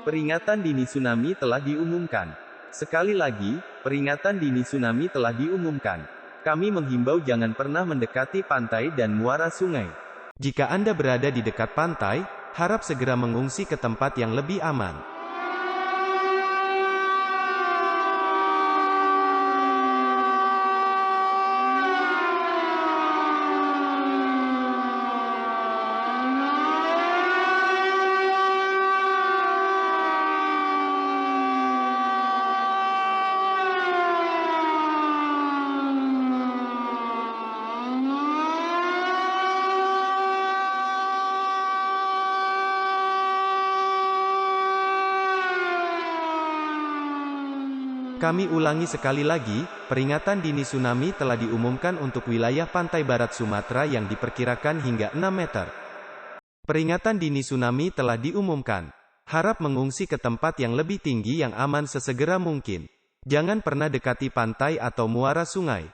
Peringatan dini tsunami telah diumumkan. Sekali lagi, peringatan dini tsunami telah diumumkan. Kami menghimbau jangan pernah mendekati pantai dan muara sungai. Jika Anda berada di dekat pantai, harap segera mengungsi ke tempat yang lebih aman. Kami ulangi sekali lagi, peringatan dini tsunami telah diumumkan untuk wilayah pantai barat Sumatera yang diperkirakan hingga 6 meter. Peringatan dini tsunami telah diumumkan. Harap mengungsi ke tempat yang lebih tinggi yang aman sesegera mungkin. Jangan pernah dekati pantai atau muara sungai.